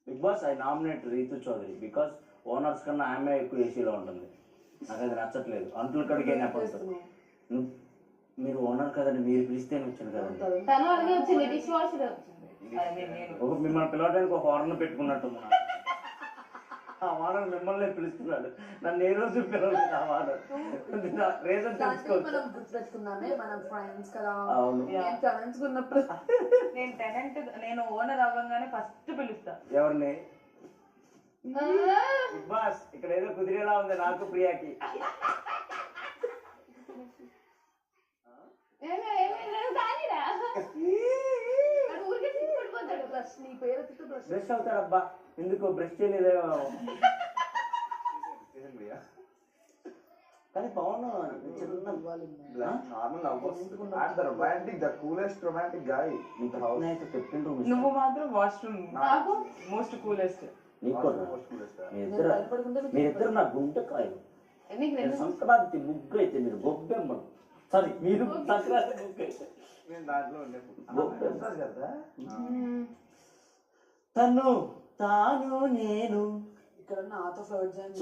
Big Boss I nominate Rithu Chowdary because owners కన్నా ఆమె ఎక్కువ ఏసీలో ఉంటుంది. నాకు అది నచ్చట్లేదు. అంటులు కడిగే నెపడుతుంది. మీరు ఓనర్ కదండి, మీరు పిలిస్తే వచ్చాను కదండి. మిమ్మల్ని పిలవడానికి ఒక ఓనర్ పెట్టుకున్నట్టు ఆ వాడర్ మిమ్మల్ని పిలుస్తున్నాడు, నన్ను ఏ రోజు పిలవలేదు. ఆ వాడర్ రీజన్ తెలుసుకోవచ్చు. నేను ఓనర్ అవ్వగానే ఫస్ట్ పిలుస్తా. ఎవరిని? బిగ్ బాస్ ఇక్కడ ఏదో కుదిరేలా ఉంది నాకు ప్రియాకి. బ్రష్ అవుతాడబ్బా, ఎందుకు బ్రష్ చేయలేదేమో. కానీ బాగున్నావు. నువ్వు మాత్రం వాష్రూమ్ మోస్ట్ కూలెస్ట్. మీరిద్దరు నా గుంటకాయలు. సంక్రాంతి ముగ్గు అయితే మీరు గొబ్బెమ్మలు. సారీ, మీరు సంక్రాంతి ముగ్గు అయితే తను తాను నేను ఇక్కడ నాతో ఫ్లర్ట్ చేయండి.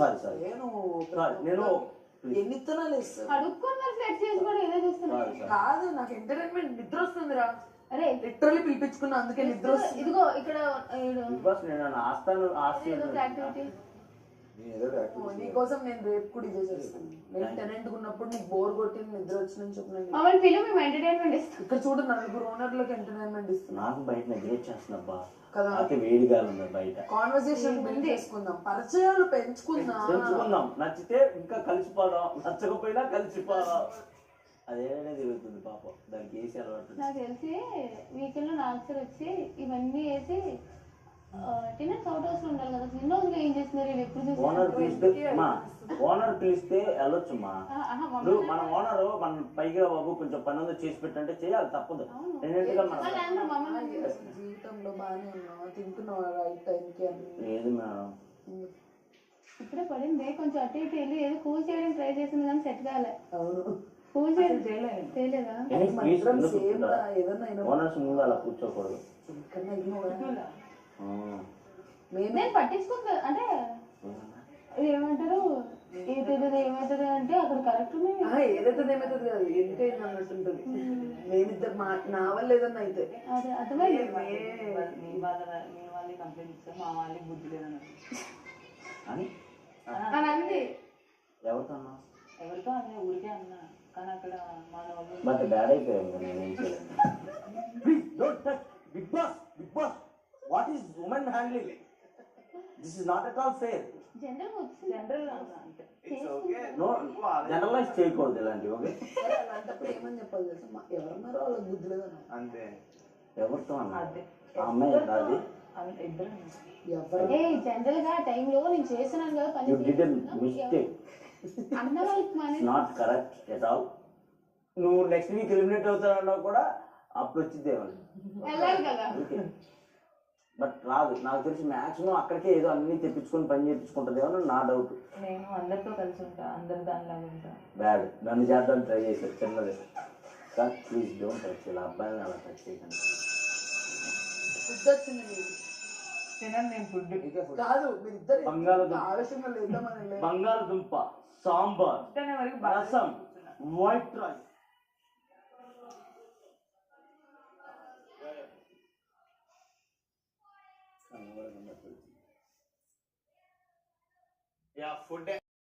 నేను ఎన్ని ఇత్తనాలు కాదు, నాకు ఎంటర్టైన్మెంట్ నిద్ర వస్తుందిరా. అరే లిటరల్లీ పిలిపించుకున్నా, అందుకే నిద్ర వస్తుంది. ఇదిగో ఇక్కడ నీకోసం నేను రేపు కూడా ఇదే చేస్తాను. నేను టెనెంట్ ఉన్నప్పుడు నీకు బోర్ కొట్టి నిద్ర వచ్చిందని చెప్పిన ఇక్కడ చూడు, నలుగురు ఓనర్లకు ఎంటర్టైన్మెంట్ ఇస్తున్నా. నాకు బయట నెగ్లెక్ట్ చేస్తున్నా కదా, వేడిగా ఉంది బయట. కాన్వర్సేషన్ బిల్డ్ చేసుకుందాం, పరిచయాలు పెంచుకుందాం. నచ్చితే ఇంకా కలిసిపోదాం, నచ్చకపోయినా కలిసిపోదాం. అదేనే తిరుగుతుంది పాపం, దానికి వేసి అలవాటు. నాకు తెలిసి వీకెండ్ లో నాన్సర్ వచ్చి ఇవన్నీ వేసి అవుట్ హౌస్ లో ఉండాలి కదా. చిన్న రోజులు ఏం చేస్తున్నారు ఎప్పుడు ఓనర్ పిలిస్తే వెళ్ళొచ్చుమ్మా. మన ఓనర్ మన పైగా బాబు కొంచెం పని ఉందో చేసి పెట్టంటే చేయాలి, తప్పదు. జీవితంలో బాగానే ఉన్నావా, తింటున్నావా రైట్ టైంకి? లేదు మేడం, ఇప్పుడే పడింది. కొంచెం అటు ఇటు వెళ్ళి ఏదో కూల్ చేయడానికి ట్రై చేసింది కానీ సెట్ కాలే. అవును, కూల్ చేయలేదా? ఓనర్స్ ముందు అలా కూర్చోకూడదు. నేను పట్టించుకుంటా అంటే ఏమంటారు, ఏమవుతుంది అంటే అక్కడ కరెక్ట్ ఏదైతుంది ఏమవుతుంది కాదు, ఎందుకైనా అన్నట్టుంటది. మేమిద్దరు నా వల్ల ఏదన్నా అయితే అదే అర్థమైంది. వాళ్ళే కంప్లైంట్ ఇచ్చారు, మా వాళ్ళకి బుద్ధి లేదని అంది. ఎవరితో అదే ఊరికే అన్నా, కానీ అక్కడ మన వాళ్ళు బట్ బ్యాడ్ అయిపోయాను. నేనేం చేయలేదు. Bigg Boss, Bigg Boss, what is women handling? This is not at all fair. General అంటే No, generalize చేయకూడదు ఇలాంటివి. ఓకే, అలాంటప్పుడు ఏమని చెప్పాలి తెలుసా, ఎవరన్నారో వాళ్ళకి బుద్ధి లేదన్నా. అంతే. ఎవరితో అన్నా అమ్మాయి అది జనరల్ గా టైంలో నేను చేస్తున్నాను కదా పని. You did a mistake. అన్న వాళ్ళకి నాట్ కరెక్ట్ ఎట్ ఆల్. నువ్వు నెక్స్ట్ వీక్ ఎలిమినేట్ అవుతానన్నా కూడా అప్పుడు వచ్చిద్దేమో. వెళ్ళాలి కదా. బట్ రాదు. నాకు తెలిసి మ్యాక్సిమం అక్కడికే ఏదో అన్ని తెప్పించుకొని పని చేయించుకుంటుందేమో నా డౌట్. నేను అందరితో కలిసి ఉంటా, అందరి దానిలాగా ఉంటా. బ్యాడ్, నన్ను చేద్దాం ట్రై చేశారు చిన్నది. కానీ ప్లీజ్ డోంట్ టచ్, ఇలా అబ్బాయిని అలా టచ్ చేయకండి. ఫుడ్ వచ్చింది తినండి, నేను ఫుడ్ కాదు. మీరిద్దరు బంగాళదుంప, ఆవేశంగా లేద్దామని బంగాళదుంప సాంబార్, రసం, వైట్ రైస్. Yeah, food.